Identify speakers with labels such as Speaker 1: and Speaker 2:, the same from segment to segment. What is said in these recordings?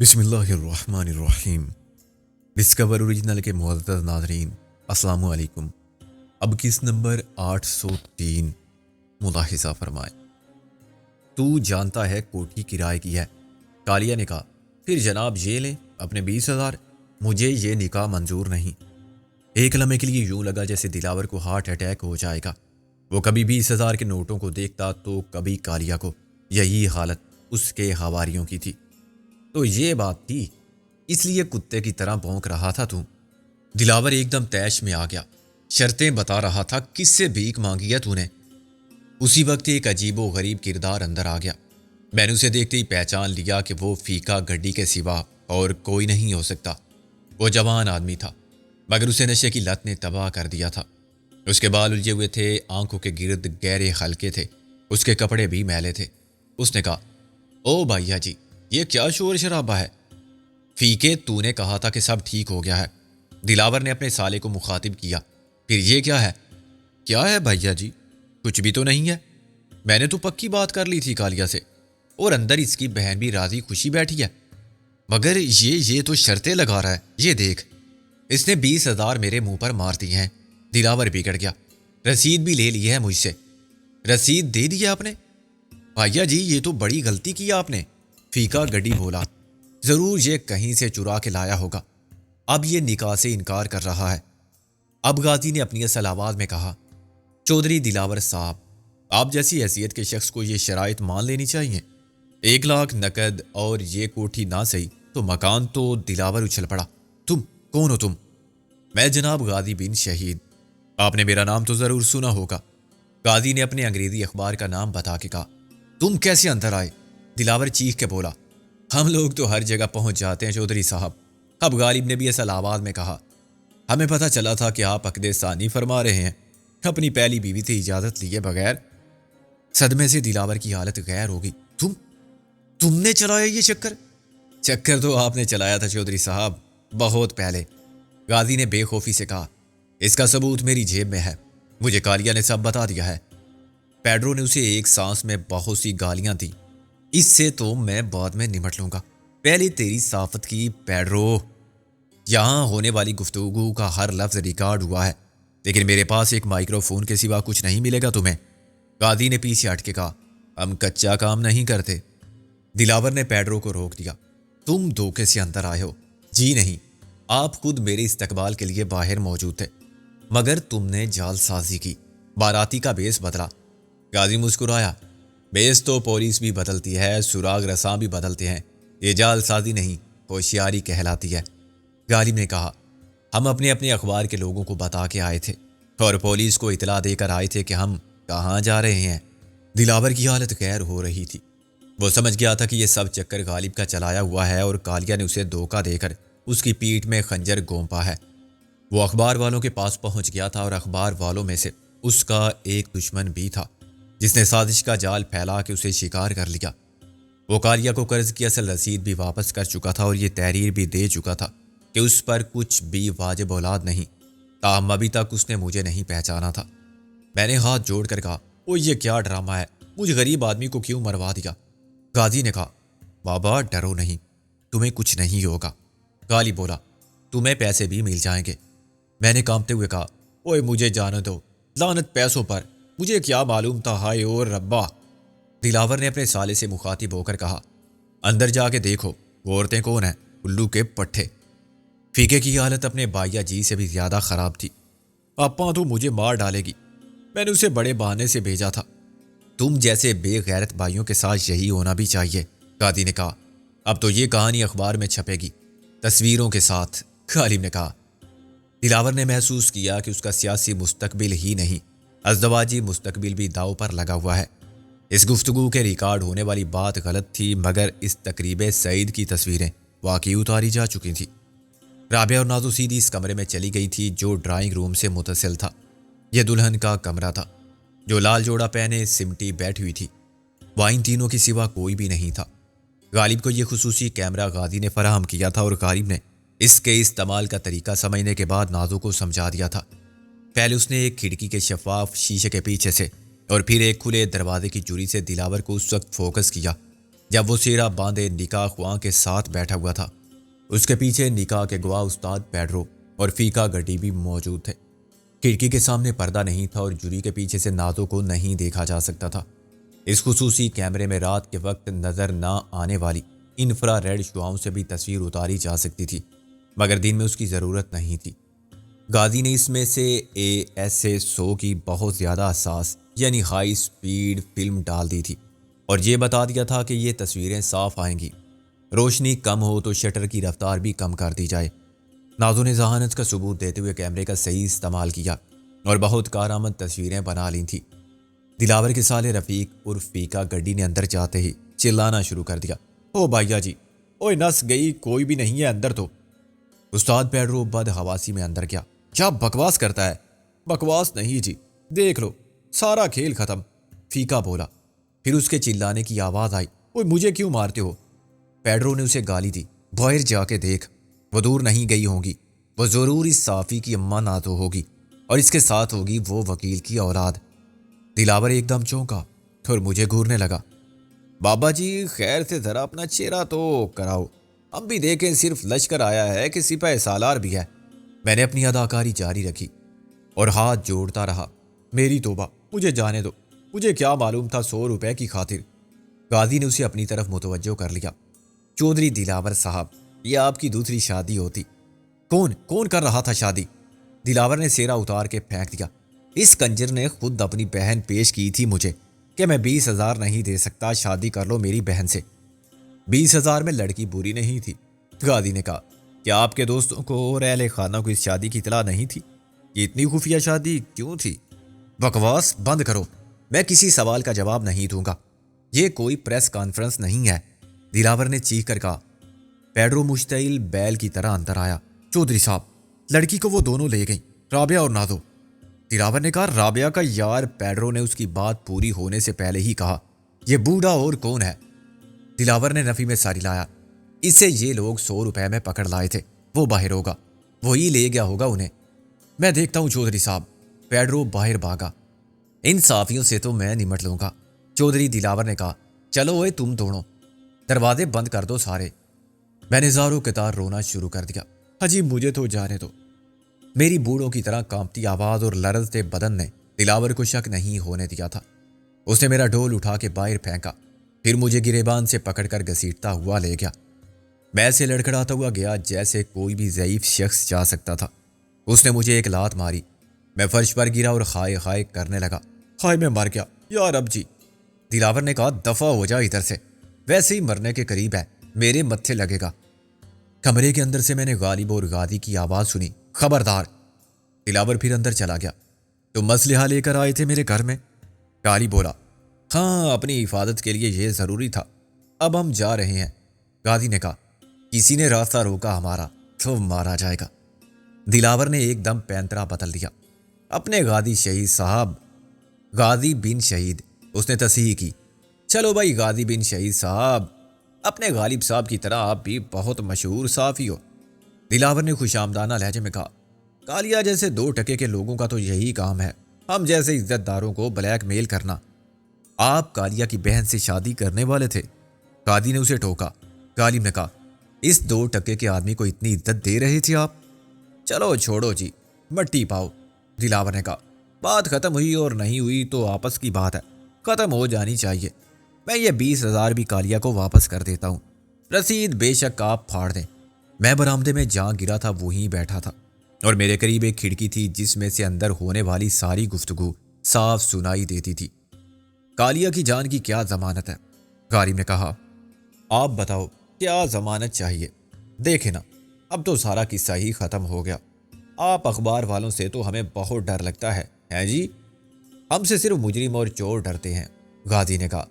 Speaker 1: بسم اللہ الرحمن الرحیم۔ ڈسکور اوریجنل کے معزز ناظرین، السلام علیکم۔ اب کس نمبر 803 ملاحظہ فرمائیں۔ تو جانتا ہے کوٹھی کرائے کی ہے؟ کالیا نے کہا، پھر جناب یہ لیں اپنے 20,000۔ مجھے یہ نکاح منظور نہیں۔ ایک لمحے کے لیے یوں لگا جیسے دلاور کو ہارٹ اٹیک ہو جائے گا۔ وہ کبھی 20,000 کے نوٹوں کو دیکھتا تو کبھی کالیا کو۔ یہی حالت اس کے حواریوں کی تھی۔ تو یہ بات تھی، اس لیے کتے کی طرح بھونک رہا تھا تو؟ دلاور ایک دم تیش میں آ گیا۔ شرطیں بتا رہا تھا، کس سے بھیک مانگی ہے تو نے؟ اسی وقت ایک عجیب و غریب کردار اندر آ گیا۔ میں نے اسے دیکھتے ہی پہچان لیا کہ وہ فیکا گڈی کے سوا اور کوئی نہیں ہو سکتا۔ وہ جوان آدمی تھا، مگر اسے نشے کی لت نے تباہ کر دیا تھا۔ اس کے بال الجھے ہوئے تھے، آنکھوں کے گرد گہرے حلقے تھے، اس کے کپڑے بھی میلے تھے۔ اس نے کہا، او بھائیا جی، یہ کیا شور شرابہ ہے؟ فیکے، تو نے کہا تھا کہ سب ٹھیک ہو گیا ہے۔ دلاور نے اپنے سالے کو مخاطب کیا۔ پھر یہ کیا ہے؟ کیا ہے بھائیا جی؟ کچھ بھی تو نہیں ہے۔ میں نے تو پکی بات کر لی تھی کالیا سے، اور اندر اس کی بہن بھی راضی خوشی بیٹھی ہے۔ مگر یہ تو شرطیں لگا رہا ہے، یہ دیکھ۔ اس نے 20,000 میرے منہ پر مار دی ہیں۔ دلاور بگڑ گیا۔ رسید بھی لے لی ہے مجھ سے۔ رسید دے دی آپ نے؟ بھائیا جی، یہ تو بڑی غلطی کی آپ نے۔ فیکا گڈی بولا، ضرور یہ کہیں سے چرا کے لایا ہوگا۔ اب یہ نکاح سے انکار کر رہا ہے۔ اب غازی نے اپنی اصل آواز میں کہا، چودھری دلاور صاحب، آپ جیسی حیثیت کے شخص کو یہ شرائط مان لینی چاہیے۔ 1,00,000 نقد اور یہ کوٹھی نہ صحیح تو مکان تو؟ دلاور اچھل پڑا۔ تم کون ہو تم؟ میں جناب غازی بن شہید۔ آپ نے میرا نام تو ضرور سنا ہوگا۔ غازی نے اپنے انگریزی اخبار کا نام بتا کے کہا۔ تم کیسے اندر آئے؟ دلاور چیخ کے بولا، ہم لوگ تو ہر جگہ پہنچ جاتے ہیں چودھری صاحب۔ اب غالب نے بھی اصل آواز میں کہا، ہمیں پتہ چلا تھا کہ آپ عقد ثانی فرما رہے ہیں، اپنی پہلی بیوی سے اجازت لیے بغیر۔ صدمے سے دلاور کی حالت غیر ہو گئی۔ تم نے چلایا یہ چکر؟ چکر تو آپ نے چلایا تھا چودھری صاحب، بہت پہلے۔ غازی نے بے خوفی سے کہا، اس کا ثبوت میری جیب میں ہے، مجھے کالیا نے سب بتا دیا ہے۔ پیڈرو نے اسے ایک سانس میں بہت سی گالیاں دی۔ اس سے تو میں بعد میں نمٹ لوں گا، پہلے تیری صافت کی پیڈرو۔ یہاں ہونے والی گفتگو کا ہر لفظ ریکارڈ ہوا ہے، لیکن میرے پاس ایک مائکرو فون کے سوا کچھ نہیں ملے گا تمہیں۔ غازی نے پیچھے ہٹ کے کہا، ہم کچا کام نہیں کرتے۔ دلاور نے پیڈرو کو روک دیا، تم دھوکے سے اندر آئے ہو۔ جی نہیں، آپ خود میرے استقبال کے لیے باہر موجود تھے، مگر تم نے جال سازی کی، باراتی کا بیس بدلا۔ غازی مسکرایا، بیس تو پولیس بھی بدلتی ہے، سراغ رساں بھی بدلتے ہیں، یہ جال سازی نہیں، ہوشیاری کہلاتی ہے۔ غالب نے کہا، ہم اپنے اخبار کے لوگوں کو بتا کے آئے تھے اور پولیس کو اطلاع دے کر آئے تھے کہ ہم کہاں جا رہے ہیں۔ دلاور کی حالت غیر ہو رہی تھی۔ وہ سمجھ گیا تھا کہ یہ سب چکر غالب کا چلایا ہوا ہے اور کالیا نے اسے دھوکہ دے کر اس کی پیٹھ میں خنجر گھونپا ہے۔ وہ اخبار والوں کے پاس پہنچ گیا تھا اور اخبار والوں میں سے اس کا ایک دشمن بھی تھا جس نے سازش کا جال پھیلا کے اسے شکار کر لیا۔ وہ کالیا کو قرض کی اصل رسید بھی واپس کر چکا تھا اور یہ تحریر بھی دے چکا تھا کہ اس پر کچھ بھی واجب اولاد نہیں، تاہم ابھی تک اس نے مجھے نہیں پہچانا تھا۔ میں نے ہاتھ جوڑ کر کہا، او یہ کیا ڈرامہ ہے، مجھ غریب آدمی کو کیوں مروا دیا؟ غازی نے کہا، بابا ڈرو نہیں، تمہیں کچھ نہیں ہوگا۔ غالب بولا، تمہیں پیسے بھی مل جائیں گے۔ میں نے کانپتے ہوئے کہا، اوے مجھے جانے دو، لعنت پیسوں پر، مجھے کیا معلوم تھا، ہائے اور ربا۔ دلاور نے اپنے سالے سے مخاطب ہو کر کہا، اندر جا کے دیکھو وہ عورتیں کون ہیں، الو کے پٹھے۔ فیکے کی حالت اپنے بھائیا جی سے بھی زیادہ خراب تھی۔ پاپا تو مجھے مار ڈالے گی، میں نے اسے بڑے بہانے سے بھیجا تھا۔ تم جیسے بے غیرت بھائیوں کے ساتھ یہی ہونا بھی چاہیے، غازی نے کہا۔ اب تو یہ کہانی اخبار میں چھپے گی، تصویروں کے ساتھ، غالب نے کہا۔ دلاور نے محسوس کیا کہ اس کا سیاسی مستقبل ہی نہیں، ازدواجی مستقبل بھی داؤ پر لگا ہوا ہے۔ اس گفتگو کے ریکارڈ ہونے والی بات غلط تھی، مگر اس تقریب سعید کی تصویریں واقعی اتاری جا چکی تھیں۔ رابعہ اور نازو سیدھی اس کمرے میں چلی گئی تھی جو ڈرائنگ روم سے متصل تھا۔ یہ دلہن کا کمرہ تھا جو لال جوڑا پہنے سمٹی بیٹھی ہوئی تھی، وہاں ان تینوں کے سوا کوئی بھی نہیں تھا۔ غالب کو یہ خصوصی کیمرہ غازی نے فراہم کیا تھا اور غالب نے اس کے استعمال کا طریقہ سمجھنے کے بعد نازو کو سمجھا دیا تھا۔ پہلے اس نے ایک کھڑکی کے شفاف شیشے کے پیچھے سے اور پھر ایک کھلے دروازے کی چوری سے دلاور کو اس وقت فوکس کیا جب وہ سیرا باندھے نکاح خواں کے ساتھ بیٹھا ہوا تھا، اس کے پیچھے نکاح کے گواہ استاد پیڈرو اور فیکا گڈی بھی موجود تھے۔ کھڑکی کے سامنے پردہ نہیں تھا اور جوری کے پیچھے سے نازوں کو نہیں دیکھا جا سکتا تھا۔ اس خصوصی کیمرے میں رات کے وقت نظر نہ آنے والی انفرا ریڈ شعاؤں سے بھی تصویر اتاری جا سکتی تھی، مگر دن میں اس کی ضرورت نہیں تھی۔ غازی نے اس میں سے ASA-100 کی بہت زیادہ حساس یعنی ہائی سپیڈ فلم ڈال دی تھی اور یہ بتا دیا تھا کہ یہ تصویریں صاف آئیں گی، روشنی کم ہو تو شٹر کی رفتار بھی کم کر دی جائے۔ نازو نے ذہانت کا ثبوت دیتے ہوئے کیمرے کا صحیح استعمال کیا اور بہت کارآمد تصویریں بنا لی تھیں۔ دلاور کے سالے رفیق اور فیکا گڈی نے اندر جاتے ہی چلانا شروع کر دیا، او بھائیا جی، اوئے نس گئی، کوئی بھی نہیں ہے اندر تو۔ استاد پیڈرو بد حواسی میں اندر گیا۔ کیا بکواس کرتا ہے؟ بکواس نہیں جی، دیکھ لو، سارا کھیل ختم، فیکا بولا۔ پھر اس کے چلانے کی آواز آئی، اوئے مجھے کیوں مارتے ہو؟ پیڈرو نے اسے گالی دی، باہر جا کے دیکھ، وہ دور نہیں گئی ہوں گی، وہ ضرور اس صافی کی اماں نازو ہوگی اور اس کے ساتھ ہوگی وہ وکیل کی اولاد۔ دلاور ایک دم چونکا اور مجھے گھورنے لگا۔ بابا جی خیر سے ذرا اپنا چہرہ تو کراؤ، ہم بھی دیکھیں، صرف لشکر آیا ہے کہ سپہ سالار بھی ہے۔ میں نے اپنی اداکاری جاری رکھی اور ہاتھ جوڑتا رہا، میری توبہ، مجھے جانے دو، مجھے کیا معلوم تھا 100 روپے کی خاطر۔ غازی نے اسے اپنی طرف متوجہ کر لیا۔ چودھری دلاور صاحب، یہ آپ کی دوسری شادی ہوتی۔ کون کر رہا تھا شادی؟ دلاور نے سیرا اتار کے پھینک دیا۔ اس کنجر نے خود اپنی بہن پیش کی تھی مجھے کہ میں 20,000 نہیں دے سکتا، شادی کر لو میری بہن سے۔ 20,000 میں لڑکی بری نہیں تھی، غازی نے کہا۔ کیا آپ کے دوستوں کو اور اہل خانہ کو اس شادی کی اطلاع نہیں تھی؟ یہ اتنی خفیہ شادی کیوں تھی؟ بکواس بند کرو، میں کسی سوال کا جواب نہیں دوں گا، یہ کوئی پریس کانفرنس نہیں ہے، دلاور نے چیخ کر کہا۔ پیڈرو مشتعل بیل کی طرح اندر آیا۔ چودھری صاحب، لڑکی کو وہ دونوں لے گئیں، رابعہ اور نازو۔ دلاور نے کہا، رابعہ کا یار؟ پیڈرو نے اس کی بات پوری ہونے سے پہلے ہی کہا، یہ بوڑھا اور کون ہے؟ دلاور نے نفی میں ساری لایا، اسے یہ لوگ 100 روپے میں پکڑ لائے تھے، وہ باہر ہوگا، وہی لے گیا ہوگا انہیں۔ میں دیکھتا ہوں چودھری صاحب۔ پیڈرو باہر بھاگا۔ ان صافیوں سے تو میں نمٹ لوں گا، چودھری دلاور نے کہا۔ چلو اوئے تم دونوں، دروازے بند کر دو سارے۔ میں نے زاروں قطار رونا شروع کر دیا۔ حجی مجھے تو جانے دو۔ میری بوڑھوں کی طرح کانپتی آواز اور لرزتے بدن نے دلاور کو شک نہیں ہونے دیا تھا۔ اس نے میرا ڈھول اٹھا کے باہر پھینکا، پھر مجھے گریبان سے پکڑ کر گھسیٹتا ہوا لے گیا۔ میں ایسے لڑکھڑاتا ہوا گیا جیسے کوئی بھی ضعیف شخص جا سکتا تھا۔ اس نے مجھے ایک لات ماری، میں فرش پر گرا اور خائے خائے کرنے لگا۔ ہائے میں مر گیا، یا رب جی۔ دلاور نے کہا، دفع ہو جا ادھر سے، ویسے ہی مرنے کے قریب ہے، میرے متھے لگے گا۔ کمرے کے اندر سے میں نے غالب اور غازی کی آواز سنی، خبردار۔ دلاور پھر اندر چلا گیا۔ تم اسلحہ لے کر آئے تھے میرے گھر میں؟ غالب بولا، ہاں، اپنی حفاظت کے لیے یہ ضروری تھا، اب ہم جا رہے ہیں۔ غازی نے کہا، کسی نے راستہ روکا ہمارا تو مارا جائے گا۔ دلاور نے ایک دم پینترا بدل دیا۔ اپنے غازی شہید صاحب، غازی بن شہید، اس نے تصحیح کی۔ چلو بھائی غازی بن شہید صاحب، اپنے غالب صاحب کی طرح آپ بھی بہت مشہور صحافی ہو۔ دلاور نے خوش آمدانہ لہجے میں کہا، کالیا جیسے 2 ٹکے کے لوگوں کا تو یہی کام ہے، ہم جیسے عزت داروں کو بلیک میل کرنا۔ آپ کالیا کی بہن سے شادی کرنے والے تھے؟ غازی نے اسے ٹوکا۔ غالب نے کہا، اس 2 ٹکے کے آدمی کو اتنی عزت دے رہے تھے آپ؟ چلو چھوڑو جی، مٹی پاؤ۔ دلاور نے کہا، بات ختم ہوئی اور نہیں ہوئی تو آپس کی بات ہے، ختم ہو جانی چاہیے۔ میں یہ 20,000 بھی کالیا کو واپس کر دیتا ہوں، رسید بے شک آپ پھاڑ دیں۔ میں برآمدے میں جہاں گرا تھا وہیں بیٹھا تھا اور میرے قریب ایک کھڑکی تھی جس میں سے اندر ہونے والی ساری گفتگو صاف سنائی دیتی تھی۔ کالیا کی جان کی کیا ضمانت ہے؟ غالب نے کہا، آپ بتاؤ کیا ضمانت چاہیے؟ دیکھیں نا، اب تو سارا قصہ ہی ختم ہو گیا۔ آپ اخبار والوں سے تو ہمیں بہت ڈر لگتا ہے جی؟ ہم سے صرف مجرم اور چور ڈرتے ہیں، غازی نے کہا۔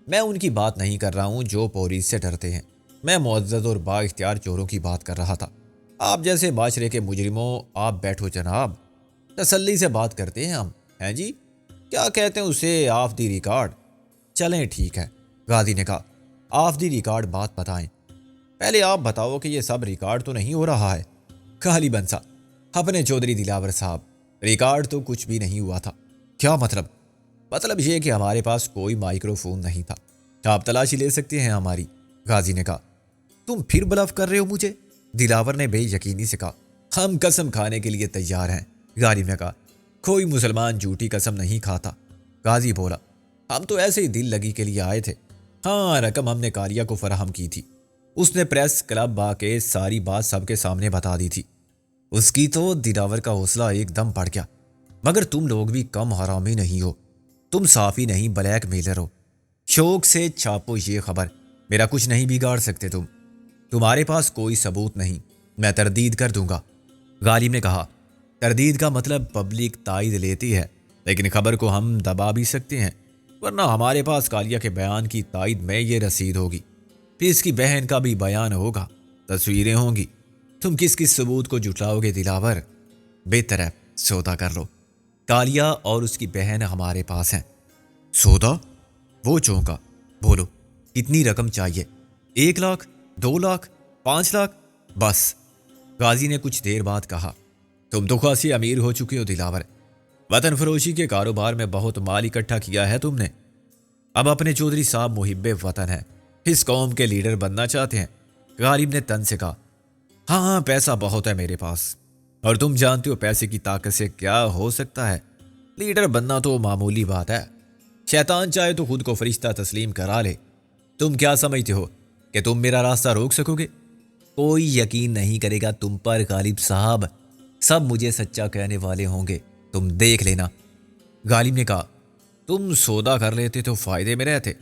Speaker 1: میں ان کی بات نہیں کر رہا ہوں جو پولیس سے ڈرتے ہیں، میں معزز اور با اختیار چوروں کی بات کر رہا تھا۔ آپ جیسے معاشرے کے مجرموں، آپ بیٹھو جناب، تسلی سے بات کرتے ہیں ہم، ہیں جی؟ کیا کہتے ہیں اسے، آف دی ریکارڈ؟ چلیں ٹھیک ہے، غازی نے کہا، آف دی ریکارڈ بات بتائیں۔ پہلے آپ بتاؤ کہ یہ سب ریکارڈ تو نہیں ہو رہا ہے؟ کالی بنسا، اپنے چودھری دلاور صاحب، ریکارڈ تو کچھ بھی نہیں ہوا تھا۔ کیا مطلب؟ مطلب یہ کہ ہمارے پاس کوئی مائکرو فون نہیں تھا، آپ تلاشی لے سکتے ہیں ہماری، غازی نے کہا۔ تم پھر بلف کر رہے ہو مجھے، دلاور نے بے یقینی سے کہا۔ ہم قسم کھانے کے لیے تیار ہیں، غالب نے کہا۔ کوئی مسلمان جھوٹی قسم نہیں کھاتا، غازی بولا۔ ہم تو ایسے ہی دل لگی کے لیے آئے تھے۔ ہاں، رقم ہم نے کالیہ کو فراہم کی تھی، اس نے پریس کلب با کے ساری بات سب کے سامنے بتا دی تھی۔ اس کی تو دلاور کا حوصلہ ایک دم بڑھ گیا۔ مگر تم لوگ بھی کم حرامی نہیں ہو، تم صافی نہیں بلیک میلر ہو۔ شوق سے چھاپو یہ خبر، میرا کچھ نہیں بگاڑ سکتے تم۔ تمہارے پاس کوئی ثبوت نہیں، میں تردید کر دوں گا، غالب نے کہا۔ تردید کا مطلب پبلک تائید لیتی ہے، لیکن خبر کو ہم دبا بھی سکتے ہیں، ورنہ ہمارے پاس کالیہ کے بیان کی تائید میں یہ رسید ہوگی، پھر اس کی بہن کا بھی بیان ہوگا، تصویریں ہوں گی۔ تم کس کس ثبوت کو جھٹلاؤ گے دلاور؟ بہتر ہے سودا کر لو، کالیہ اور اس کی بہن ہمارے پاس ہیں۔ سودا؟ وہ چونکا۔ بولو کتنی رقم چاہیے؟ 1 لاکھ، 2 لاکھ، 5 لاکھ؟ بس، غازی نے کچھ دیر بعد کہا۔ تم تو خاصی امیر ہو چکے ہو دلاور، وطن فروشی کے کاروبار میں بہت مال اکٹھا کیا ہے تم نے، اب اپنے چودھری صاحب محب وطن ہیں، اس قوم کے لیڈر بننا چاہتے ہیں، غالب نے تن سے کہا۔ ہاں ہاں، پیسہ بہت ہے میرے پاس، اور تم جانتے ہو پیسے کی طاقت سے کیا ہو سکتا ہے، لیڈر بننا تو معمولی بات ہے، شیطان چاہے تو خود کو فرشتہ تسلیم کرا لے۔ تم کیا سمجھتے ہو کہ تم میرا راستہ روک سکو گے؟ کوئی یقین نہیں کرے گا تم پر غالب صاحب، سب مجھے سچا کہنے والے ہوں گے، تم دیکھ لینا، غالب نے کہا۔ تم سودا کر لیتے تو فائدے میں رہتے،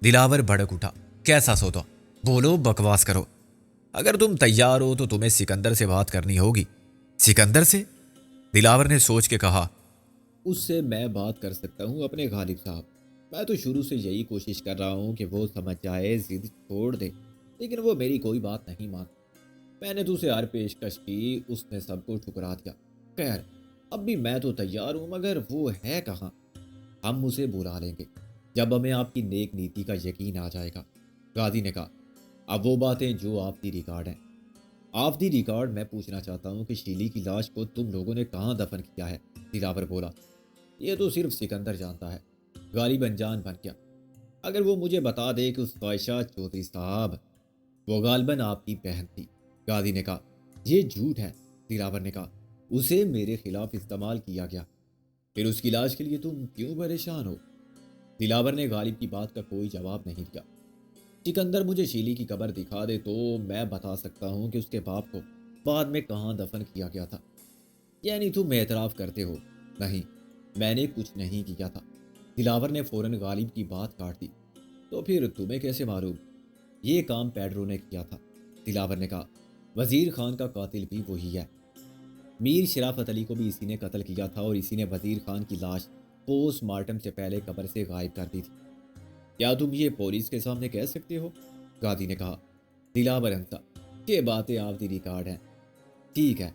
Speaker 1: دلاور بھڑک اٹھا۔ کیسا سودا؟ بولو، بکواس کرو، اگر تم تیار ہو تو تمہیں سکندر سے بات کرنی ہوگی۔ سکندر سے؟ دلاور نے سوچ کے کہا۔
Speaker 2: اس سے میں بات کر سکتا ہوں اپنے غالب صاحب، میں تو شروع سے یہی کوشش کر رہا ہوں کہ وہ سمجھ جائے، ضد چھوڑ دے، لیکن وہ میری کوئی بات نہیں مانتا۔ میں نے تو اسے ہر پیشکش کی، اس نے سب کو ٹھکرا دیا۔ خیر، اب بھی میں تو تیار ہوں، مگر وہ ہے کہاں؟ ہم اسے بلا لیں گے جب ہمیں آپ کی نیک نیتی کا یقین آ جائے گا، غازی نے کہا۔ اب وہ باتیں جو آف دی ریکارڈ ہیں۔ آف دی ریکارڈ میں پوچھنا چاہتا ہوں کہ شیلی کی لاش کو تم لوگوں نے کہاں دفن کیا ہے؟ دلاور بولا۔ یہ تو صرف سکندر جانتا ہے، غالب انجان بن گیا۔ اگر وہ مجھے بتا دے کہ اس خواہشہ چودھری صاحب، وہ غالباً آپ کی بہن تھی، غازی نے کہا۔ یہ جھوٹ ہے، دلاور نے کہا، اسے میرے خلاف استعمال کیا گیا، پھر اس کی لاش کے لیے تم کیوں پریشان ہو؟ دلاور نے غالب کی بات کا کوئی جواب نہیں دیا۔ سکندر مجھے شیلی کی قبر دکھا دے تو میں بتا سکتا ہوں کہ اس کے باپ کو بعد میں کہاں دفن کیا گیا تھا۔ یعنی تم اعتراف کرتے ہو؟ نہیں، میں نے کچھ نہیں کیا تھا، دلاور نے فوراً غالب کی بات کاٹ دی۔ تو پھر تمہیں کیسے معلوم؟ یہ کام پیڈرو نے کیا تھا، دلاور نے کہا۔ وزیر خان کا قاتل بھی وہی ہے، میر شرافت علی کو بھی اسی نے قتل کیا تھا، اور اسی نے وزیر خان کی لاش پوسٹ مارٹم سے پہلے قبر سے غائب کر دی تھی۔ کیا تم یہ پولیس کے سامنے کہہ سکتے ہو؟ غازی نے کہا۔ دلاور ہنسا۔ یہ باتیں آف دی ریکارڈ ہیں۔ ٹھیک ہے،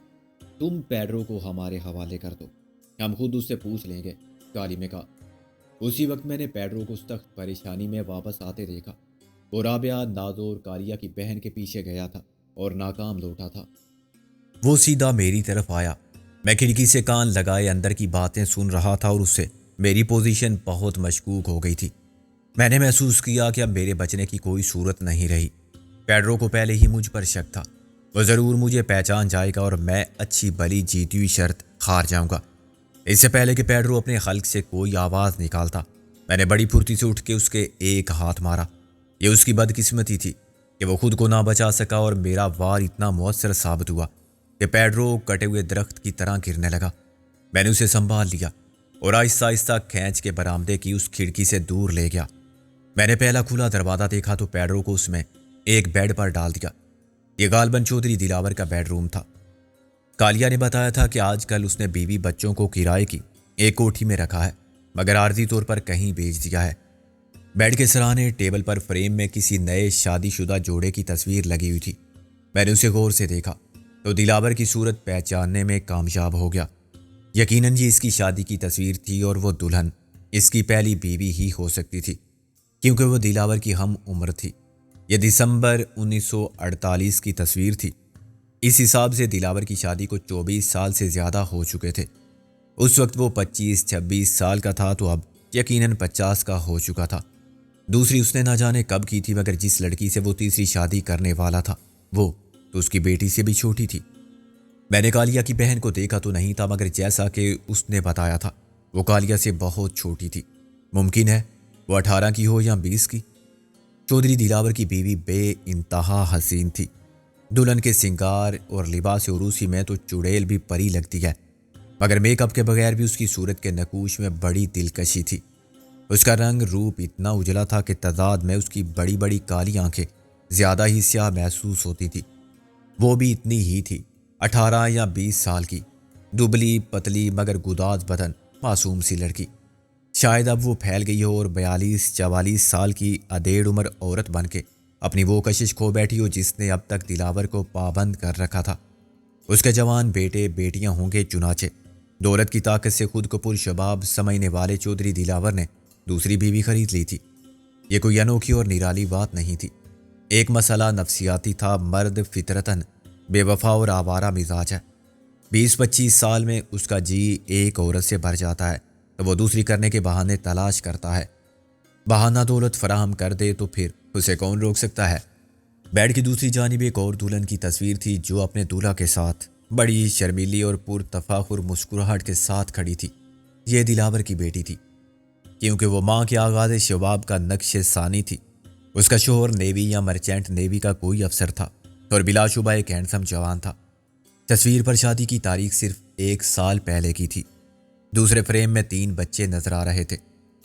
Speaker 2: تم پیڈرو کو ہمارے حوالے کر دو، ہم خود اس سے پوچھ لیں گے، غالب نے کہا۔ اسی وقت میں نے پیڈرو کو سخت پریشانی میں واپس آتے دیکھا۔ وہ رابعہ، نازو اور کالیہ کی بہن کے پیچھے گیا تھا اور ناکام لوٹا تھا۔
Speaker 1: وہ سیدھا میری طرف آیا، میں کھڑکی سے کان لگائے اندر کی باتیں سن رہا تھا، اور اس سے میری پوزیشن بہت مشکوک ہو گئی تھی۔ میں نے محسوس کیا کہ اب میرے بچنے کی کوئی صورت نہیں رہی۔ پیڈرو کو پہلے ہی مجھ پر شک تھا، وہ ضرور مجھے پہچان جائے گا اور میں اچھی بلی جیتی ہوئی شرط ہار جاؤں گا۔ اس سے پہلے کہ پیڈرو اپنے خلق سے کوئی آواز نکالتا، میں نے بڑی پھرتی سے اٹھ کے اس کے ایک ہاتھ مارا۔ یہ اس کی بدقسمتی تھی کہ وہ خود کو نہ بچا سکا، اور میرا وار اتنا مؤثر ثابت ہوا کہ پیڈرو کٹے ہوئے درخت کی طرح گرنے لگا۔ میں نے اسے سنبھال لیا اور آہستہ آہستہ کھینچ کے برآمدے کی اس کھڑکی سے دور لے گیا۔ میں نے پہلا کھلا دروازہ دیکھا تو پیڈرو کو اس میں ایک بیڈ پر ڈال دیا۔ یہ غالباً چودھری دلاور کا بیڈ روم تھا۔ کالیہ نے بتایا تھا کہ آج کل اس نے بیوی بچوں کو کرائے کی ایک کوٹھی میں رکھا ہے، مگر عارضی طور پر کہیں بیچ دیا ہے۔ بیڈ کے سرانے ٹیبل پر فریم میں کسی نئے شادی شدہ جوڑے کی تصویر لگی ہوئی تھی۔ میں نے اسے غور سے دیکھا تو دلاور کی صورت پہچاننے میں کامیاب ہو گیا۔ یقیناً یہ اس کی شادی کی تصویر تھی، اور وہ دلہن اس کی پہلی بیوی ہی ہو سکتی تھی، کیونکہ وہ دلاور کی ہم عمر تھی۔ یہ دسمبر 1948 کی تصویر تھی۔ اس حساب سے دلاور کی شادی کو 24 سال سے زیادہ ہو چکے تھے۔ اس وقت وہ 25-26 سال کا تھا، تو اب یقیناً 50 کا ہو چکا تھا۔ دوسری اس نے نہ جانے کب کی تھی، مگر جس لڑکی سے وہ تیسری شادی کرنے والا تھا وہ تو اس کی بیٹی سے بھی چھوٹی تھی۔ میں نے کالیا کی بہن کو دیکھا تو نہیں تھا، مگر جیسا کہ اس نے بتایا تھا وہ کالیا سے بہت چھوٹی تھی۔ ممکن ہے وہ 18 کی ہو یا 20 کی۔ چودھری دلاور کی بیوی بے انتہا حسین تھی۔ دلہن کے سنگار اور لباس عروسی میں تو چڑیل بھی پری لگتی ہے، مگر میک اپ کے بغیر بھی اس کی صورت کے نقوش میں بڑی دلکشی تھی۔ اس کا رنگ روپ اتنا اجلا تھا کہ تضاد میں اس کی بڑی بڑی کالی آنکھیں زیادہ ہی سیاہ محسوس ہوتی تھی۔ وہ بھی اتنی ہی تھی، 18 یا 20 سال کی، دبلی پتلی مگر گداز بدن، معصوم سی لڑکی۔ شاید اب وہ پھیل گئی ہو اور 42-44 سال کی ادھیڑ عمر عورت بن کے اپنی وہ کشش کھو بیٹھی ہو جس نے اب تک دلاور کو پابند کر رکھا تھا۔ اس کے جوان بیٹے بیٹیاں ہوں گے، چنانچہ دولت کی طاقت سے خود کو پرشباب سمجھنے والے چودھری دلاور نے دوسری بیوی خرید لی تھی۔ یہ کوئی انوکھی اور نرالی بات نہیں تھی، ایک مسئلہ نفسیاتی تھا۔ مرد فطرتاً بے وفا اور آوارہ مزاج ہے۔ 20-25 سال میں اس کا جی ایک عورت سے بھر جاتا ہے تو وہ دوسری کرنے کے بہانے تلاش کرتا ہے۔ بہانہ دولت فراہم کر دے تو پھر اسے کون روک سکتا ہے؟ بیڈ کی دوسری جانب ایک اور دلہن کی تصویر تھی جو اپنے دولہا کے ساتھ بڑی شرمیلی اور پرتفاخر مسکراہٹ کے ساتھ کھڑی تھی۔ یہ دلاور کی بیٹی تھی، کیونکہ وہ ماں کے آغاز شباب کا نقش ثانی تھی۔ اس کا شوہر نیوی یا مرچینٹ نیوی کا کوئی افسر تھا اور بلا شبہ ایک ہینڈسم جوان تھا۔ تصویر پر شادی کی تاریخ صرف 1 سال پہلے کی تھی۔ دوسرے فریم میں 3 بچے نظر آ رہے تھے۔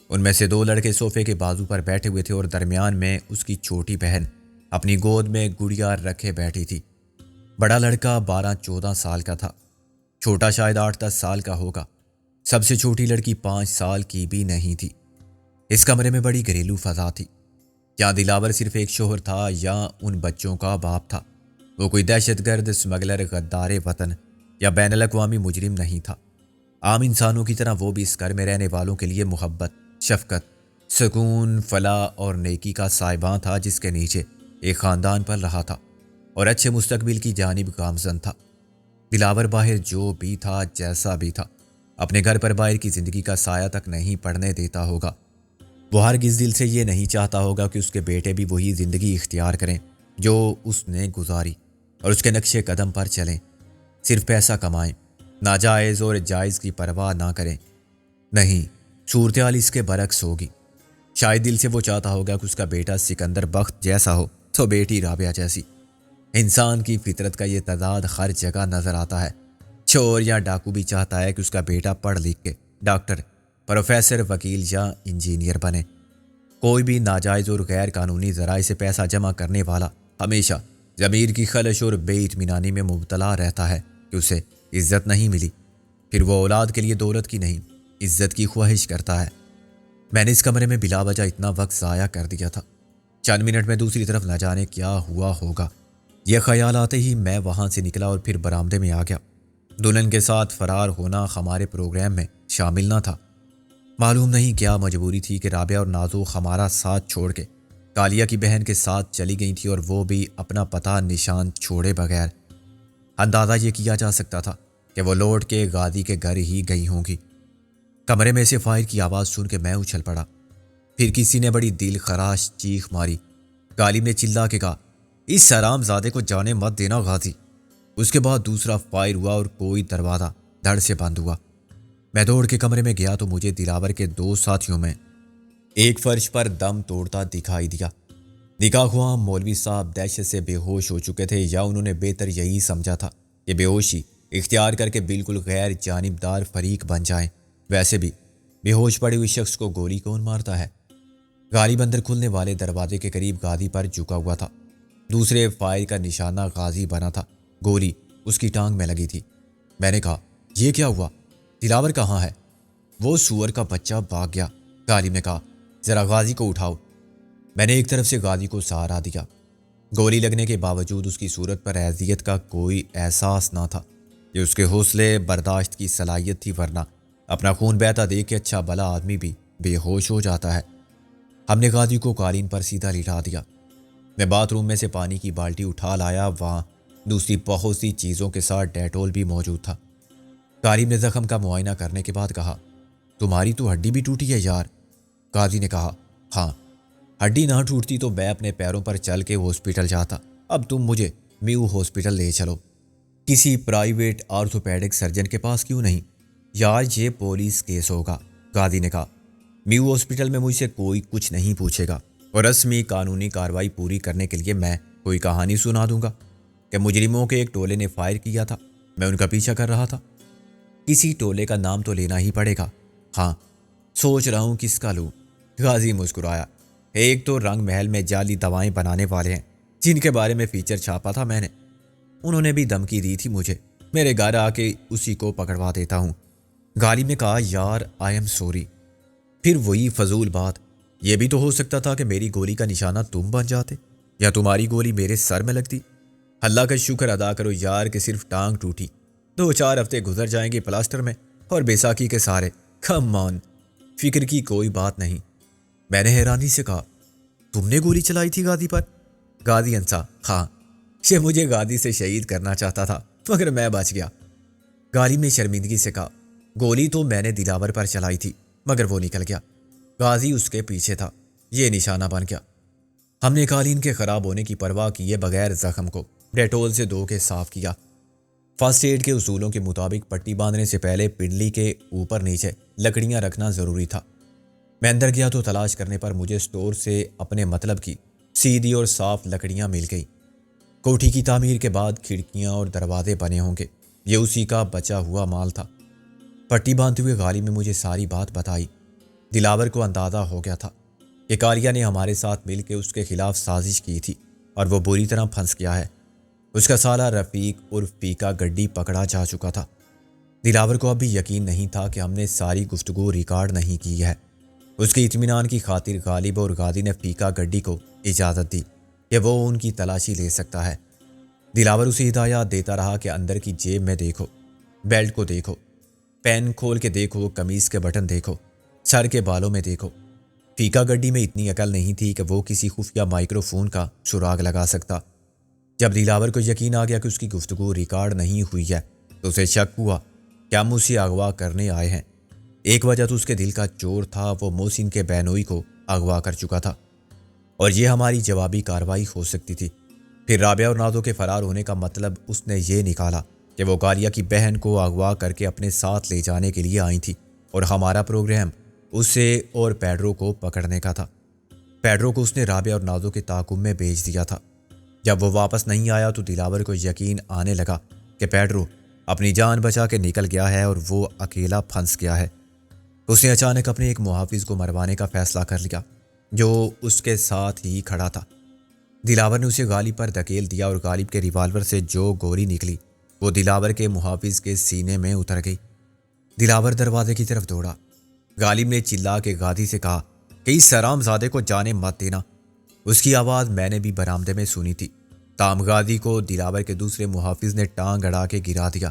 Speaker 1: ان میں سے 2 لڑکے صوفے کے بازو پر بیٹھے ہوئے تھے اور درمیان میں اس کی چھوٹی بہن اپنی گود میں گڑیا رکھے بیٹھی تھی۔ بڑا لڑکا 12-14 سال کا تھا، چھوٹا شاید 8-10 سال کا ہوگا۔ سب سے چھوٹی لڑکی 5 سال کی بھی نہیں تھی۔ اس کمرے میں بڑی گھریلو فضا تھی۔ کیا دلاور صرف ایک شوہر تھا یا ان بچوں کا باپ تھا؟ وہ کوئی دہشت گرد، اسمگلر، غدار وطن یا بین الاقوامی مجرم نہیں تھا۔ عام انسانوں کی طرح وہ بھی اس گھر میں رہنے والوں کے لیے محبت، شفقت، سکون، فلاح اور نیکی کا سائبان تھا جس کے نیچے ایک خاندان پل رہا تھا اور اچھے مستقبل کی جانب گامزن تھا۔ دلاور باہر جو بھی تھا، جیسا بھی تھا، اپنے گھر پر باہر کی زندگی کا سایہ تک نہیں پڑنے دیتا ہوگا۔ وہ ہرگز دل سے یہ نہیں چاہتا ہوگا کہ اس کے بیٹے بھی وہی زندگی اختیار کریں جو اس نے گزاری اور اس کے نقش قدم پر چلیں، صرف پیسہ کمائیں، ناجائز اور جائز کی پرواہ نہ کریں۔ نہیں، صورتحال اس کے برعکس ہوگی۔ شاید دل سے وہ چاہتا ہوگا کہ اس کا بیٹا سکندر بخت جیسا ہو تو بیٹی رابعہ جیسی۔ انسان کی فطرت کا یہ تضاد ہر جگہ نظر آتا ہے۔ چور یا ڈاکو بھی چاہتا ہے کہ اس کا بیٹا پڑھ لکھ کے ڈاکٹر، پروفیسر، وکیل یا انجینئر بنے۔ کوئی بھی ناجائز اور غیر قانونی ذرائع سے پیسہ جمع کرنے والا ہمیشہ ضمیر کی خلش اور بے اطمینانی میں مبتلا رہتا ہے کہ اسے عزت نہیں ملی۔ پھر وہ اولاد کے لیے دولت کی نہیں، عزت کی خواہش کرتا ہے۔ میں نے اس کمرے میں بلا وجہ اتنا وقت ضائع کر دیا تھا، چند منٹ میں دوسری طرف نہ جانے کیا ہوا ہوگا۔ یہ خیال آتے ہی میں وہاں سے نکلا اور پھر برآمدے میں آ گیا۔ دلہن کے ساتھ فرار ہونا ہمارے پروگرام میں شامل نہ تھا۔ معلوم نہیں کیا مجبوری تھی کہ رابعہ اور نازو ہمارا ساتھ چھوڑ کے کالیا کی بہن کے ساتھ چلی گئی تھی، اور وہ بھی اپنا پتہ نشان چھوڑے بغیر۔ اندازہ یہ کیا جا سکتا تھا کہ وہ لوٹ کے غازی کے گھر ہی گئی ہوں گی۔ کمرے میں سے فائر کی آواز سن کے میں اچھل پڑا۔ پھر کسی نے بڑی دل خراش چیخ ماری۔ غالب نے چلا کے کہا، اس حرام زادے کو جانے مت دینا غازی۔ اس کے بعد دوسرا فائر ہوا اور کوئی دروازہ دھڑ سے بند ہوا۔ میں دوڑ کے کمرے میں گیا تو مجھے دلاور کے 2 ساتھیوں میں ایک فرش پر دم توڑتا دکھائی دیا۔ نکاح خواہ مولوی صاحب دہشت سے بے ہوش ہو چکے تھے، یا انہوں نے بہتر یہی سمجھا تھا کہ بے ہوشی اختیار کر کے بالکل غیر جانبدار فریق بن جائیں۔ ویسے بھی بے ہوش پڑے ہوئے شخص کو گولی کون مارتا ہے؟ غالب اندر کھلنے والے دروازے کے قریب غازی پر جھکا ہوا تھا۔ دوسرے فائر کا نشانہ غازی بنا تھا، گولی اس کی ٹانگ میں لگی تھی۔ میں نے کہا، یہ کیا ہوا؟ دلاور کہاں ہے؟ وہ سور کا بچہ بھاگ گیا۔ غالب نے کہا، ذرا غازی کو اٹھاؤ۔ میں نے ایک طرف سے غازی کو سہارا دیا۔ گولی لگنے کے باوجود اس کی صورت پر اذیت کا کوئی احساس نہ تھا۔ یہ اس کے حوصلے برداشت کی صلاحیت تھی، ورنہ اپنا خون بہتا دیکھ کے اچھا بھلا آدمی بھی بے ہوش ہو جاتا ہے۔ ہم نے غازی کو قالین پر سیدھا لٹا دیا۔ میں باتھ روم میں سے پانی کی بالٹی اٹھا لایا، وہاں دوسری بہت سی چیزوں کے ساتھ ڈیٹول بھی موجود تھا۔ غالب نے زخم کا معائنہ کرنے کے بعد کہا، تمہاری تو ہڈی بھی ٹوٹی ہے یار۔ غازی نے کہا، ہاں، ہڈی نہ ٹوٹتی تو میں اپنے پیروں پر چل کے ہاسپٹل جاتا. اب تم مجھے میو ہاسپٹل لے چلو. کسی پرائیویٹ آرتھوپیڈک سرجن کے پاس کیوں نہیں؟ یار یہ پولیس کیس ہوگا. غازی نے کہا. میو ہاسپٹل میں مجھ سے کوئی کچھ نہیں پوچھے گا اور رسمی قانونی کارروائی پوری کرنے کے لیے میں کوئی کہانی سنا دوں گا کہ مجرموں کے ایک ٹولے نے فائر کیا تھا. میں ان کا پیچھا کر رہا تھا. کسی ٹولے کا نام تو لینا ہی پڑے گا. ہاں سوچ رہا ہوں کس کا لوں. غازی مسکرایا. ایک تو رنگ محل میں جعلی دوائیں بنانے والے ہیں جن کے بارے میں فیچر چھاپا تھا میں نے. انہوں نے بھی دھمکی دی تھی مجھے. میرے گھر آ کے اسی کو پکڑوا دیتا ہوں. غالب نے کہا. یار آئی ایم سوری. پھر وہی فضول بات. یہ بھی تو ہو سکتا تھا کہ میری گولی کا نشانہ تم بن جاتے یا تمہاری گولی میرے سر میں لگتی. اللہ کا شکر ادا کرو یار کہ صرف ٹانگ ٹوٹی. 2-4 ہفتے گزر جائیں گے پلاسٹر میں اور بیساکھی کے سارے. کم آن, فکر کی کوئی بات نہیں. میں نے حیرانی سے کہا. تم نے گولی چلائی تھی غازی پر؟ غازی ہنسا. ہاں, یہ مجھے غازی سے شہید کرنا چاہتا تھا مگر میں بچ گیا. غالب نے شرمندگی سے کہا. گولی تو میں نے دلاور پر چلائی تھی مگر وہ نکل گیا. غازی اس کے پیچھے تھا. یہ نشانہ بن گیا. ہم نے قالین کے خراب ہونے کی پرواہ کیے بغیر زخم کو ڈیٹول سے دھو کے صاف کیا. فرسٹ ایڈ کے اصولوں کے مطابق پٹی باندھنے سے پہلے پنڈلی کے اوپر نیچے لکڑیاں رکھنا ضروری تھا. میں اندر گیا تو تلاش کرنے پر مجھے سٹور سے اپنے مطلب کی سیدھی اور صاف لکڑیاں مل گئی. کوٹھی کی تعمیر کے بعد کھڑکیاں اور دروازے بنے ہوں گے. یہ اسی کا بچا ہوا مال تھا. پٹی باندھتے ہوئے غالب نے مجھے ساری بات بتائی. دلاور کو اندازہ ہو گیا تھا کہ کاریا نے ہمارے ساتھ مل کے اس کے خلاف سازش کی تھی اور وہ بری طرح پھنس گیا ہے. اس کا سالہ رفیق عرف پیکا گڈی پکڑا جا چکا تھا. دلاور کو اب بھی یقین نہیں تھا کہ ہم نے ساری گفتگو ریکارڈ نہیں کی ہے. اس کے اطمینان کی خاطر غالب اور غازی نے پیکا گڈی کو اجازت دی کہ وہ ان کی تلاشی لے سکتا ہے. دلاور اسے ہدایات دیتا رہا کہ اندر کی جیب میں دیکھو, بیلٹ کو دیکھو, پین کھول کے دیکھو, قمیض کے بٹن دیکھو, سر کے بالوں میں دیکھو. پیکا گڈی میں اتنی عقل نہیں تھی کہ وہ کسی خفیہ مائکرو فون کا سراغ لگا سکتا. جب دلاور کو یقین آ گیا کہ اس کی گفتگو ریکارڈ نہیں ہوئی ہے تو اسے شک ہوا کہ ہم اسے اغوا کرنے آئے ہیں. ایک وجہ تو اس کے دل کا چور تھا. وہ محسن کے بہنوئی کو اغوا کر چکا تھا اور یہ ہماری جوابی کارروائی ہو سکتی تھی. پھر رابعہ اور نازو کے فرار ہونے کا مطلب اس نے یہ نکالا کہ وہ کاریا کی بہن کو اغوا کر کے اپنے ساتھ لے جانے کے لیے آئی تھی اور ہمارا پروگرام اسے اور پیڈرو کو پکڑنے کا تھا. پیڈرو کو اس نے رابعہ اور نازو کے تعاقب میں بھیج دیا تھا. جب وہ واپس نہیں آیا تو دلاور کو یقین آنے لگا کہ پیڈرو اپنی جان بچا کے نکل گیا ہے اور وہ اکیلا پھنس گیا ہے. اس نے اچانک اپنے ایک محافظ کو مروانے کا فیصلہ کر لیا جو اس کے ساتھ ہی کھڑا تھا. دلاور نے اسے غالب پر دھکیل دیا اور غالب کے ریوالور سے جو گولی نکلی وہ دلاور کے محافظ کے سینے میں اتر گئی. دلاور دروازے کی طرف دوڑا. غالب نے چلا کے غازی سے کہا کہ اس حرام زادے کو جانے مت دینا. اس کی آواز میں نے بھی برآمدے میں سنی تھی. تام غازی کو دلاور کے دوسرے محافظ نے ٹانگ اڑا کے گرا دیا.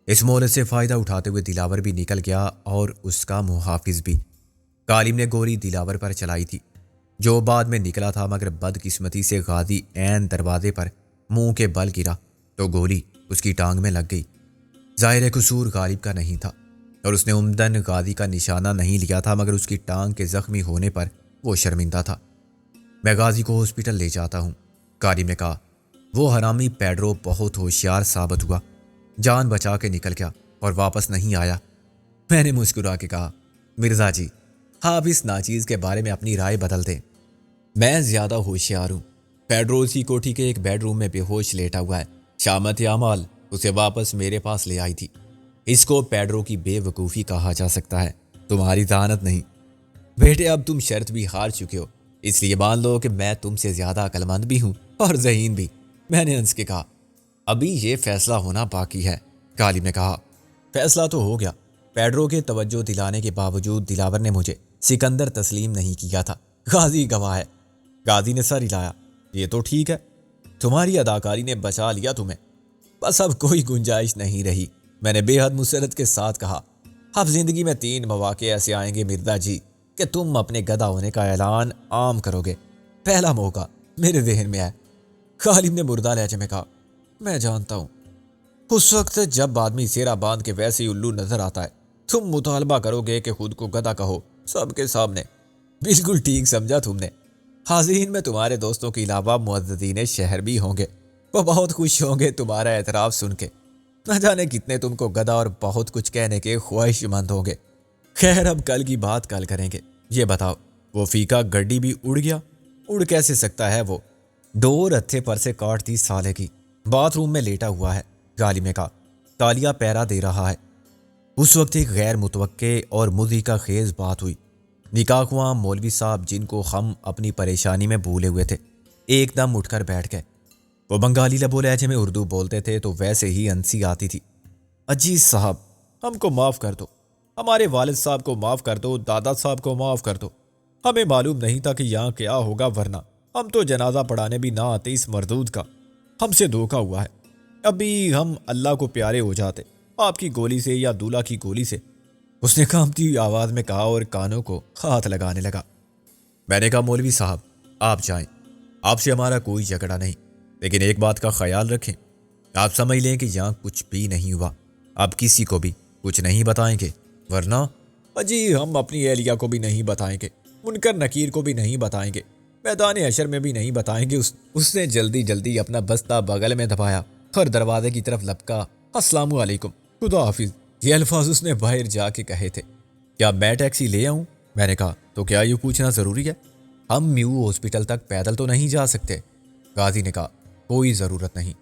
Speaker 1: اس مہلت سے فائدہ اٹھاتے ہوئے دلاور بھی نکل گیا اور اس کا محافظ بھی. غالب نے گولی دلاور پر چلائی تھی جو بعد میں نکلا تھا مگر بدقسمتی سے غازی عین دروازے پر منہ کے بل گرا تو گولی اس کی ٹانگ میں لگ گئی. ظاہر قصور غالب کا نہیں تھا اور اس نے عمدن غازی کا نشانہ نہیں لیا تھا مگر اس کی ٹانگ کے زخمی ہونے پر وہ شرمندہ تھا. میں غازی کو ہاسپٹل لے جاتا ہوں. غالب نے کہا. وہ حرامی پیڈرو بہت ہوشیار ثابت ہوا. جان بچا کے نکل گیا اور واپس نہیں آیا. میں نے مسکرا کے کہا مرزا جی آپ اس ناچیز کے بارے میں اپنی رائے بدل دیں. میں زیادہ ہوشیار ہوں. پیڈرو اسی کوٹھی کے ایک بیڈ روم میں بے ہوش لیٹا ہوا ہے. شامت اعمال اسے واپس میرے پاس لے آئی تھی. اس کو پیڈرو کی بے وقوفی کہا جا سکتا ہے, تمہاری ذہانت نہیں. بیٹے اب تم شرط بھی ہار چکے ہو اس لیے مان لو کہ میں تم سے زیادہ عقل مند بھی ہوں اور ذہین بھی. میں نے ہنس کے کہا ابھی یہ فیصلہ ہونا باقی ہے. غالب نے کہا فیصلہ تو ہو گیا. پیڈرو کے توجہ دلانے کے باوجود دلاور نے مجھے سکندر تسلیم نہیں کیا تھا. غازی گواہ ہے. غازی نے سر ہلایا. یہ تو ٹھیک ہے, تمہاری اداکاری نے بچا لیا تمہیں. بس اب کوئی گنجائش نہیں رہی. میں نے بے حد مسرت کے ساتھ کہا اب زندگی میں 3 مواقع ایسے آئیں گے مرزا جی کہ تم اپنے گدھا ہونے کا اعلان عام کرو گے. پہلا موقع میرے ذہن میں ہے. غالب نے مردہ لہجے میں کہا میں جانتا ہوں. اس وقت جب آدمی سیرا باندھ کے ویسے ہی الو نظر آتا ہے تم مطالبہ کرو گے کہ خود کو گدھا کہو سب کے سامنے. بالکل ٹھیک سمجھا تم نے. حاضرین میں تمہارے دوستوں کے علاوہ معززین شہر بھی ہوں گے، وہ بہت خوش ہوں گے تمہارا اعتراف سن کے، نہ جانے کتنے تم کو گدا اور بہت کچھ کہنے کے خواہش مند ہوں گے۔ خیر اب کل کی بات کل کریں گے، یہ بتاؤ وہ فیکا گڈی بھی اڑ گیا؟ اڑ کیسے سکتا ہے، وہ ڈور ہتھے پر سے کاٹ دی سالے کی، باتھ روم میں لیٹا ہوا ہے، غالب نے کہا، تالیہ پیرا دے رہا ہے۔ اس وقت ایک غیر متوقع اور مضحکہ خیز بات ہوئی۔ نکاح خواہ مولوی صاحب جن کو ہم اپنی پریشانی میں بھولے ہوئے تھے ایک دم اٹھ کر بیٹھ گئے۔ وہ بنگالی لب و لہجے میں اردو بولتے تھے تو ویسے ہی ہنسی آتی تھی۔ عزیز صاحب ہم کو معاف کر دو، ہمارے والد صاحب کو معاف کر دو، دادا صاحب کو معاف کر دو، ہمیں معلوم نہیں تھا کہ یہاں کیا ہوگا، ورنہ ہم تو جنازہ پڑھانے بھی نہ آتے اس مردود کا، ہم سے دھوکا ہوا ہے، ابھی ہم اللہ کو پیارے ہو جاتے آپ کی گولی سے یا دولہا کی گولی سے، اس نے کانپتی ہوئی آواز میں کہا اور کانوں کو ہاتھ لگانے لگا۔ میں نے کہا مولوی صاحب آپ جائیں، آپ سے ہمارا کوئی جھگڑا نہیں، لیکن ایک بات کا خیال رکھیں، آپ سمجھ لیں کہ یہاں کچھ بھی نہیں ہوا، آپ کسی کو بھی کچھ نہیں بتائیں گے، ورنہ جی ہم اپنی اہلیہ کو بھی نہیں بتائیں گے، منکر نکیر کو بھی نہیں بتائیں گے، میدان حشر میں بھی نہیں بتائیں گے۔ اس نے جلدی جلدی اپنا بستہ بغل میں دبایا اور دروازے کی طرف لپکا۔ السلام علیکم، خدا حافظ، یہ الفاظ اس نے باہر جا کے کہے تھے۔ کیا میں ٹیکسی لے آؤں؟ میں نے کہا تو کیا یہ پوچھنا ضروری ہے؟ ہم میو ہاسپٹل تک پیدل تو نہیں جا سکتے؟ غازی نے کہا کوئی ضرورت نہیں،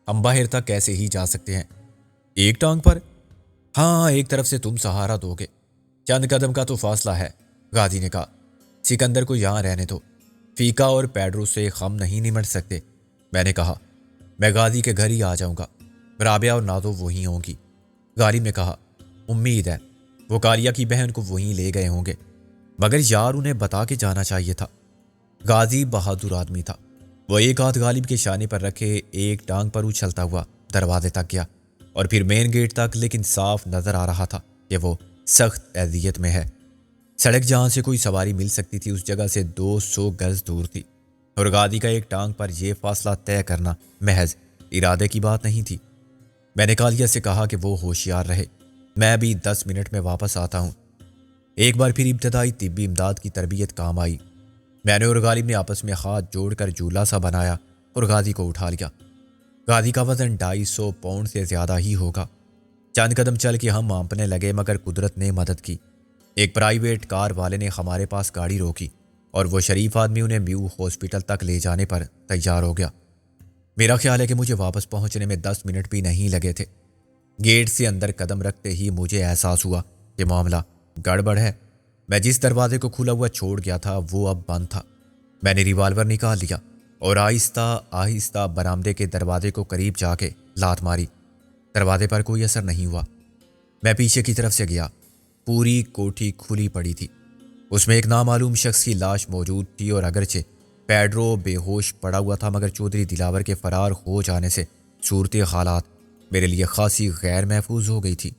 Speaker 1: ہم باہر تک کیسے ہی جا سکتے ہیں، ایک ٹانگ پر؟ ہاں ایک طرف سے تم سہارا دو گے، چند قدم کا تو فاصلہ ہے، غازی نے کہا۔ سکندر کو یہاں رہنے دو، فیکا اور پیڈرو سے ہم نہیں نمٹ سکتے۔ میں نے کہا میں غازی کے گھر ہی آ جاؤں گا، رابعہ اور نادو وہیں ہوں گی۔ غالب نے کہا امید ہے وہ کالیہ کی بہن کو وہیں لے گئے ہوں گے، مگر یار انہیں بتا کے جانا چاہیے تھا۔ غازی بہادر آدمی تھا، وہ ایک ہاتھ غالب کے شانے پر رکھے ایک ٹانگ پر اچھلتا ہوا دروازے تک گیا اور پھر مین گیٹ تک، لیکن صاف نظر آ رہا تھا کہ وہ سخت اذیت میں ہے۔ سڑک جہاں سے کوئی سواری مل سکتی تھی اس جگہ سے 200 گز دور تھی، اور غازی کا ایک ٹانگ پر یہ فاصلہ طے کرنا محض ارادے کی بات نہیں تھی۔ میں نے کالیہ سے کہا کہ وہ ہوشیار رہے، میں بھی 10 منٹ میں واپس آتا ہوں۔ ایک بار پھر ابتدائی طبی امداد کی تربیت کام آئی۔ میں نے اور غالب نے آپس میں ہاتھ جوڑ کر جھولا سا بنایا اور غازی کو اٹھا لیا۔ غازی کا وزن 250 پاؤنڈ سے زیادہ ہی ہوگا۔ چند قدم چل کے ہم ہانپنے لگے، مگر قدرت نے مدد کی۔ ایک پرائیویٹ کار والے نے ہمارے پاس گاڑی روکی اور وہ شریف آدمی انہیں میو ہاسپٹل تک لے جانے پر تیار ہو گیا۔ میرا خیال ہے کہ مجھے واپس پہنچنے میں 10 منٹ بھی نہیں لگے تھے۔ گیٹ سے اندر قدم رکھتے ہی مجھے احساس ہوا کہ معاملہ گڑبڑ ہے۔ میں جس دروازے کو کھلا ہوا چھوڑ گیا تھا وہ اب بند تھا۔ میں نے ریوالور نکال لیا اور آہستہ آہستہ برآمدے کے دروازے کو قریب جا کے لات ماری۔ دروازے پر کوئی اثر نہیں ہوا۔ میں پیچھے کی طرف سے گیا، پوری کوٹھی کھلی پڑی تھی، اس میں ایک نامعلوم شخص کی لاش موجود تھی، اور اگرچہ پیڈرو بے ہوش پڑا ہوا تھا مگر چودھری دلاور کے فرار ہو جانے سے صورت حالات میرے لیے خاصی غیر محفوظ ہو گئی تھی۔